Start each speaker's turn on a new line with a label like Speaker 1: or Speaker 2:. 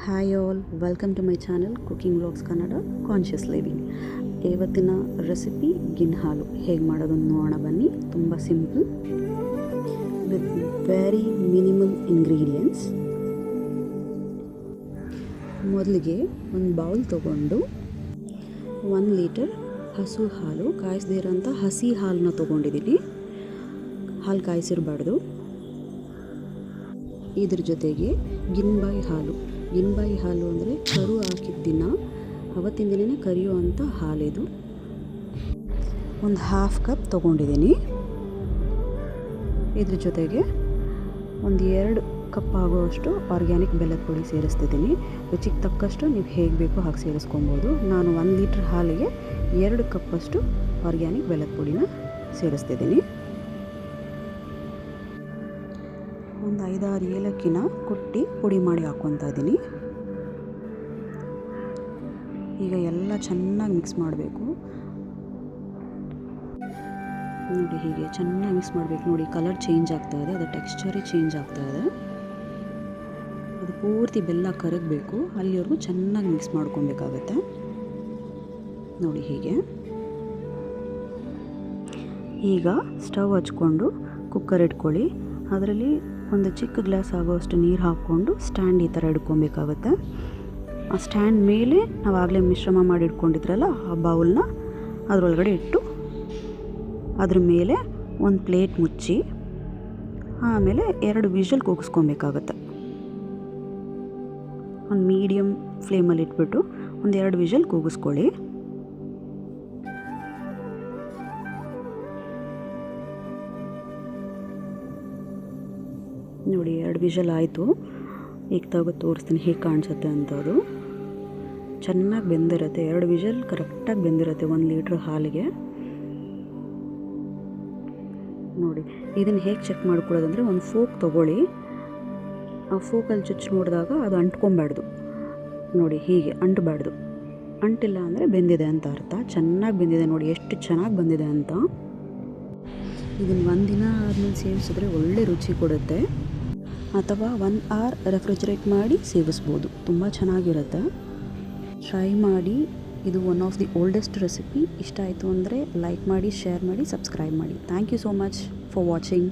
Speaker 1: Hi all, welcome to my channel cooking vlogs Kannada conscious living. ಇವತ್ತಿನ recipe ಗಿನ್ ಹಾಲು ಹೇಗೆ ಮಾಡೋದು ನೋಡೋಣ ಬನ್ನಿ. ತುಂಬ simple with very minimal ingredients. ಮೊದಲಿಗೆ ಒಂದು ಬೌಲ್ ತೊಗೊಂಡು 1 ಲೀಟರ್ ಹಸು ಹಾಲು, ಕಾಯಿಸದೇ ಇರೋಂಥ ಹಸಿ ಹಾಲನ್ನ ತೊಗೊಂಡಿದ್ದೀನಿ. ಹಾಲು ಕಾಯಿಸಿರಬಾರ್ದು. ಇದ್ರ ಜೊತೆಗೆ ಗಿನ್ಬಾಯಿ ಹಾಲು ಅಂದರೆ ಕರು ಹಾಕಿದ ದಿನ ಅವತ್ತಿನ ದಿನವೇ ಕರಿಯುವಂಥ ಹಾಲಿದು. ಒಂದು 1/2 ಕಪ್ ತೊಗೊಂಡಿದ್ದೀನಿ. ಇದ್ರ ಜೊತೆಗೆ ಒಂದು 2 ಕಪ್ ಆಗುವಷ್ಟು ಆರ್ಗ್ಯಾನಿಕ್ ಬೆಲ್ಲದ ಪುಡಿ ಸೇರಿಸ್ತಿದ್ದೀನಿ. ರುಚಿಗೆ ತಕ್ಕಷ್ಟು ನೀವು ಹೇಗೆ ಬೇಕೋ ಹಾಗೆ ಸೇರಿಸ್ಕೊಬೋದು. ನಾನು 1 ಲೀಟ್ರ್ ಹಾಲಿಗೆ 2 ಕಪ್ಪಷ್ಟು ಆರ್ಗ್ಯಾನಿಕ್ ಬೆಲ್ಲದ ಪುಡಿನ ಸೇರಿಸ್ತಿದ್ದೀನಿ. ಒಂದು 5-6 ಏಲಕ್ಕಿನ ಕುಟ್ಟಿ ಪುಡಿ ಮಾಡಿ ಹಾಕ್ಕೊತಾ ಇದ್ದೀನಿ. ಈಗ ಎಲ್ಲ ಚೆನ್ನಾಗಿ ಮಿಕ್ಸ್ ಮಾಡಬೇಕು. ನೋಡಿ, ಹೀಗೆ ಚೆನ್ನಾಗಿ ಮಿಕ್ಸ್ ಮಾಡಬೇಕು. ನೋಡಿ, ಕಲರ್ ಚೇಂಜ್ ಆಗ್ತಾ ಇದೆ, ಅದು ಟೆಕ್ಸ್ಚರೇ ಚೇಂಜ್ ಆಗ್ತಾ ಇದೆ. ಅದು ಪೂರ್ತಿ ಬೆಲ್ಲ ಕರಗಬೇಕು, ಅಲ್ಲಿವರೆಗೂ ಚೆನ್ನಾಗಿ ಮಿಕ್ಸ್ ಮಾಡ್ಕೊಬೇಕಾಗತ್ತೆ. ನೋಡಿ ಹೀಗೆ. ಈಗ ಸ್ಟವ್ ಹಚ್ಕೊಂಡು ಕುಕ್ಕರ್ ಇಟ್ಕೊಳ್ಳಿ. ಅದರಲ್ಲಿ ಒಂದು ಚಿಕ್ಕ ಗ್ಲಾಸ್ ಆಗೋಷ್ಟು ನೀರು ಹಾಕ್ಕೊಂಡು ಸ್ಟ್ಯಾಂಡ್ ಈ ಥರ ಇಟ್ಕೊಬೇಕಾಗತ್ತೆ. ಆ ಸ್ಟ್ಯಾಂಡ್ ಮೇಲೆ ನಾವು ಆಗಲೇ ಮಿಶ್ರಣ ಮಾಡಿ ಇಟ್ಕೊಂಡಿದ್ರಲ್ಲ ಆ ಬೌಲ್ನ ಅದರೊಳಗಡೆ ಇಟ್ಟು ಅದ್ರ ಮೇಲೆ ಒಂದು ಪ್ಲೇಟ್ ಮುಚ್ಚಿ ಆಮೇಲೆ 2 ವಿಷಲ್ ಕೂಗಿಸ್ಕೊಬೇಕಾಗತ್ತೆ. ಒಂದು ಮೀಡಿಯಮ್ ಫ್ಲೇಮಲ್ಲಿ ಇಟ್ಬಿಟ್ಟು ಒಂದು 2 ವಿಷಲ್ ಕೂಗಿಸ್ಕೊಳ್ಳಿ. ನೋಡಿ, 2 ವಿಷಲ್ ಆಯಿತು. ಈಗ ತೆಗೆದು ತೋರಿಸ್ತೀನಿ ಹೇಗೆ ಕಾಣಿಸುತ್ತೆ ಅಂತ. ಅದು ಚೆನ್ನಾಗಿ ಬೆಂದಿರುತ್ತೆ. 2 ವಿಷಲ್ ಕರೆಕ್ಟಾಗಿ ಬೆಂದಿರುತ್ತೆ 1 ಲೀಟ್ರ್ ಹಾಲಿಗೆ. ನೋಡಿ, ಇದನ್ನು ಹೇಗೆ ಚೆಕ್ ಮಾಡ್ಕೊಳ್ಳೋದಂದರೆ ಒಂದು ಫೋಕ್ ತೊಗೊಳ್ಳಿ. ಆ ಫೋಕಲ್ಲಿ ಚುಚ್ಚಿ ನೋಡಿದಾಗ ಅದು ಅಂಟ್ಕೊಬಾರ್ದು. ನೋಡಿ, ಹೀಗೆ ಅಂಟಬಾರ್ದು. ಅಂಟಿಲ್ಲ ಅಂದರೆ ಬೆಂದಿದೆ ಅಂತ ಅರ್ಥ. ಚೆನ್ನಾಗಿ ಬೆಂದಿದೆ. ನೋಡಿ ಎಷ್ಟು ಚೆನ್ನಾಗಿ ಬಂದಿದೆ ಅಂತ. ಇದನ್ನು 1 ದಿನ ಆದಮೇಲೆ ಸೇವಿಸಿದ್ರೆ ಒಳ್ಳೆ ರುಚಿ ಕೊಡುತ್ತೆ. ಅಥವಾ 1 ಅವರ್ ರೆಫ್ರಿಜರೇಟ್ ಮಾಡಿ ಸೇವಿಸ್ಬೋದು. ತುಂಬ ಚೆನ್ನಾಗಿರುತ್ತೆ. ಟ್ರೈ ಮಾಡಿ. ಇದು one of the oldest recipe. ಇಷ್ಟ ಆಯಿತು ಅಂದರೆ ಲೈಕ್ ಮಾಡಿ, ಶೇರ್ ಮಾಡಿ, ಸಬ್ಸ್ಕ್ರೈಬ್ ಮಾಡಿ. Thank you so much for watching.